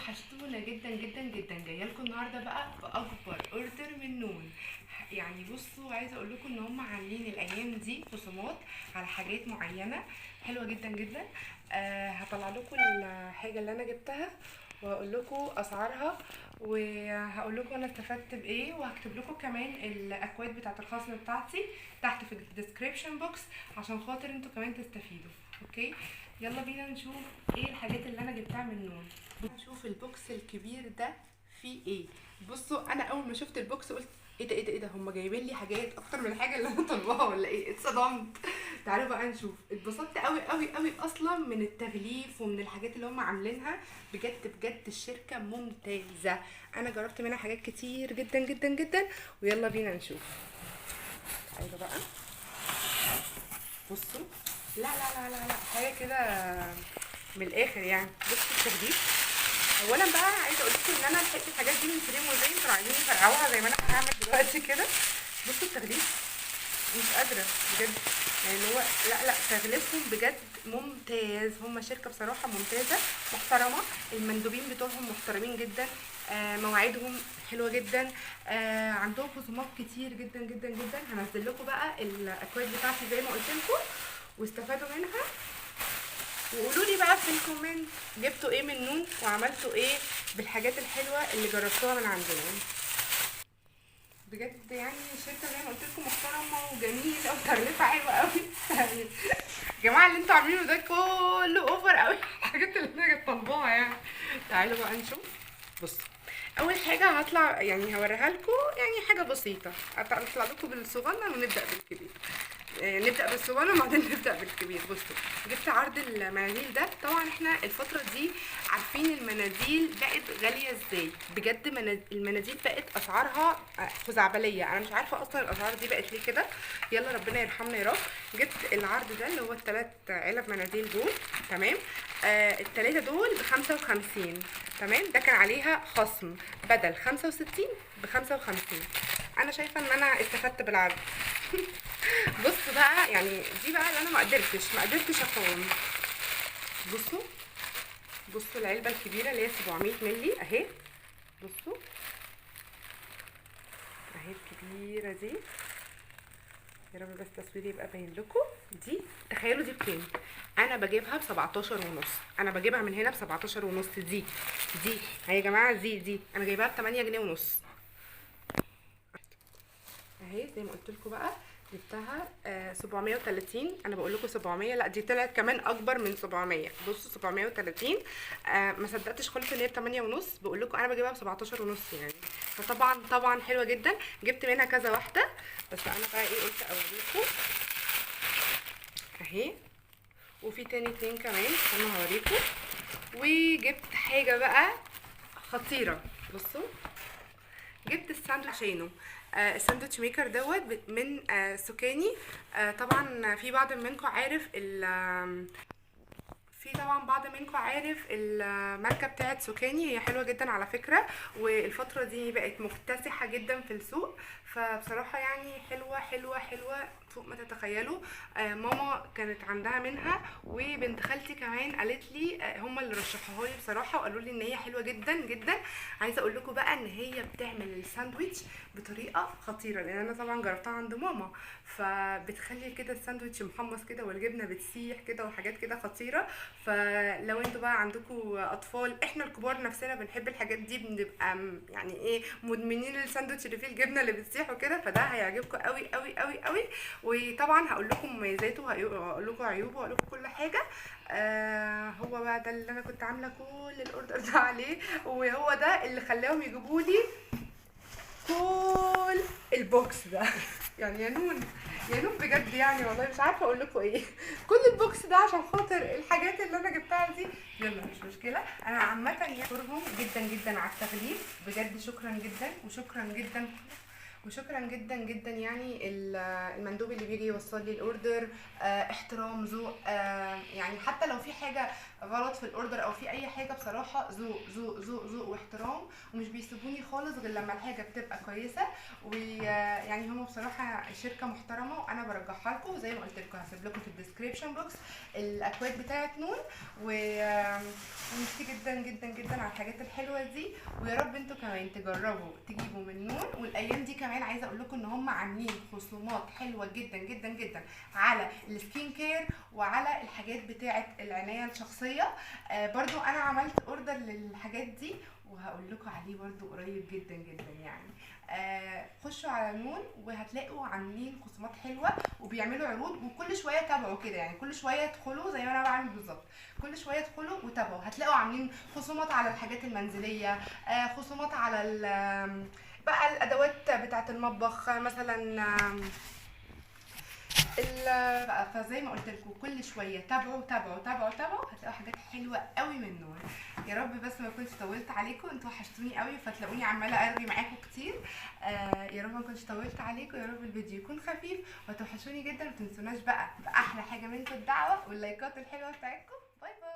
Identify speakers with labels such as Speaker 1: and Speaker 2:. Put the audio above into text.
Speaker 1: وحشتونا جدا جدا جدا. جايه لكم النهارده بقى باكبر اوردر من نون. يعني بصوا، عايزه اقول لكم ان هم عاملين الايام دي خصومات على حاجات معينه حلوه جدا جدا. هطلع لكم الحاجه اللي انا جبتها وهقول لكم اسعارها، وهقول لكم انا استفدت بايه، وهكتب لكم كمان الاكواد بتاعه الخصم بتاعتي تحت في الديسكريبشن بوكس عشان خاطر انتوا كمان تستفيدوا. اوكي، يلا بينا نشوف ايه الحاجات اللي انا جبتها من نون. نشوف البوكس الكبير ده فيه ايه. بصوا، انا اول ما شفت البوكس قلت ايه ده ايه ده ايه ده، هم جايبين لي حاجات اكتر من الحاجه اللي انا طالباها ولا ايه؟ اتصدمت. تعالوا بقى نشوف. اتبسطت قوي قوي قوي اصلا من التغليف ومن الحاجات اللي هم عاملينها. بجد بجد الشركه ممتازه. انا جربت منها حاجات كتير جدا جدا جدا، ويلا بينا نشوف. تعالوا بقى بصوا. لا لا لا لا لا، حاجه كده من الاخر يعني. بصوا التغليف. اولا بقى عايزه اقول لكم ان انا لحقت الحاجات دي من فريم وزي انتوا عايزين تفرقعوها زي ما انا هعمل دلوقتي كده. بصوا التغليف، مش قادره بجد. يعني هو لا لا، تغليفهم بجد ممتاز. هم شركه بصراحه ممتازه محترمه. المندوبين بتوعهم محترمين جدا. مواعيدهم حلوه جدا. عندهم خصومات كتير جدا جدا جدا. هنزل لكم بقى الاكواد بتاعتي زي ما قلت لكم واستفادوا منها. وقولوا لي بقى في الكومنت جبتوا ايه من نون وعملتوا ايه بالحاجات الحلوه اللي جربتوها من عندنا. بجد يعني الشركه زي ما قلت لكم محترمه وجميله وتغليفها حلوه قوي. يعني يا جماعه اللي انتوا عاملينه ده كله اوفر قوي. الحاجات اللي انا طالباها يعني. تعالوا بقى نشوف. بصوا، اول حاجه هطلع يعني هوريها لكم، يعني حاجه بسيطه. هطلع لكم بالصغنن ونبدا بالكبير. نبدا بالصغنن وبعدين نبدا بالكبير. بصوا، جبت عرض المناديل ده. طبعا احنا الفتره دي عارفين المناديل بقت غاليه ازاي. بجد المناديل بقت اسعارها خزعبليه. انا مش عارفه اصلا الاسعار دي بقت ليه كده. يلا ربنا يرحمنا يا رب. جبت العرض ده اللي هو الثلاث علب مناديل دول. تمام. الثلاثه دول ب55. تمام. ده كان عليها خصم بدل 65 ب55. انا شايفه ان انا استفدت بالعرض. بص بقى، يعني دي بقى اللي انا ما قدرتش اقاوم. بصوا بصوا العلبه الكبيره اللي هي 700 مللي اهي. بصوا اهي الكبيره دي. يا رب بس التصوير يبقى باين لكم. دي تخيلوا دي بكام؟ انا بجيبها ب17 ونص. انا بجيبها من هنا ب17 ونص. دي اهي يا جماعه. دي انا جايباها ب8 جنيه ونص اهي. زي ما قلت لكم بقى جبتها 730. انا بقول لكم 700، لا دي طلعت كمان اكبر من 700. بصوا 730. ما صدقتش خالص ان هي ب8 ونص. بقول لكم انا بجيبها ب17 ونص يعني. فطبعا طبعا حلوه جدا. جبت منها كذا واحده، بس انا بقى ايه قلت اوريكم اهي. وفي تاني اتنين كمان انا هوريكم. وجبت حاجه بقى خطيره. بصوا، جبت الساندوتشينو. الساندوتش ميكر دوت من سوكاني. طبعا في بعض منكم عارف الماركه بتاعت سوكاني. هي حلوه جدا على فكره، والفتره دي بقت مكتسحه جدا في السوق. فبصراحه يعني حلوه حلوه حلوه فوق ما تتخيلوا. ماما كانت عندها منها، وبنت خالتي كمان قالت لي، هم اللي رشحوها لي بصراحه وقالوا لي ان هي حلوه جدا جدا. عايزه اقول لكم بقى ان هي بتعمل الساندويتش بطريقه خطيره، لان انا طبعا جربتها عند ماما. فبتخلي كده الساندويتش محمص كده، والجبنه بتسيح كده، وحاجات كده خطيره. فلو انتوا بقى عندكم اطفال، احنا الكبار نفسنا بنحب الحاجات دي، بنبقى يعني ايه مدمنين الساندوتش اللي فيه الجبنه اللي بتسيح وكده. فده هيعجبكم قوي قوي قوي قوي. وطبعا هقول لكم مميزاته وهقول لكم عيوبه وهقول لكم كل حاجه. هو بقى ده اللي انا كنت عامله كل الاوردر ده عليه، وهو ده اللي خلاهم يجيبوا لي كل البوكس ده. يعني يا نون يا نون بجد، يعني والله مش عارفه اقول لكم ايه. كل البوكس ده عشان خاطر الحاجات اللي انا جبتها دي. يلا مش مشكله. انا عامه يعني بشكرهم جدا جدا على التغليف. بجد شكرا جدا وشكرا جدا وشكرا جدا جدا. يعني المندوب اللي بيجي يوصل لي الاوردر احترام ذوق. يعني حتى لو في حاجه غلط في الاوردر او في اي حاجه، بصراحه ذوق ذوق ذوق ذوق واحترام، ومش بيسيبوني خالص غير لما الحاجه بتبقى كويسه. ويعني هم بصراحه شركه محترمه وانا برجحها لكم. زي ما قلت لكم هسيب لكم في الديسكريبشن بوكس الاكواد بتاعه نون. وميرسي جدا جدا جدا على الحاجات الحلوه دي، ويا رب انتوا كمان تجربوا تجيبوا من نون. والايام دي كمان عايزه اقول لكم ان هم عاملين خصومات حلوه جدا جدا جدا على السكين كير وعلى الحاجات بتاعه العنايه الشخصيه. برضو انا عملت اوردر للحاجات دي وهقول لكم عليه برضو قريب جدا جدا يعني. خشوا على نون وهتلاقوا عاملين خصومات حلوه وبيعملوا عروض، وكل شويه تابعوا كده يعني، كل شويه ادخلوا زي ما انا بعمل بالظبط، كل شويه ادخلوا وتابعوا هتلاقوا عاملين خصومات على الحاجات المنزليه، خصومات على بقى الادوات بتاعه المطبخ مثلا. فزي ما قلت لكم كل شويه تابعوا تابعوا تابعوا تابعوا هتلاقوا حاجات حلوه قوي من نون. يا رب بس ما كنتش طولت عليكم، انتوا وحشتوني قوي فتلاقوني عماله ارغي معاكم كتير. يا رب ما كنتش طولت عليكم، يا رب الفيديو يكون خفيف وتوحشوني جدا. ما تنسوناش بقى باحلى حاجه منكم الدعوه واللايكات الحلوه بتاعتكم. باي باي.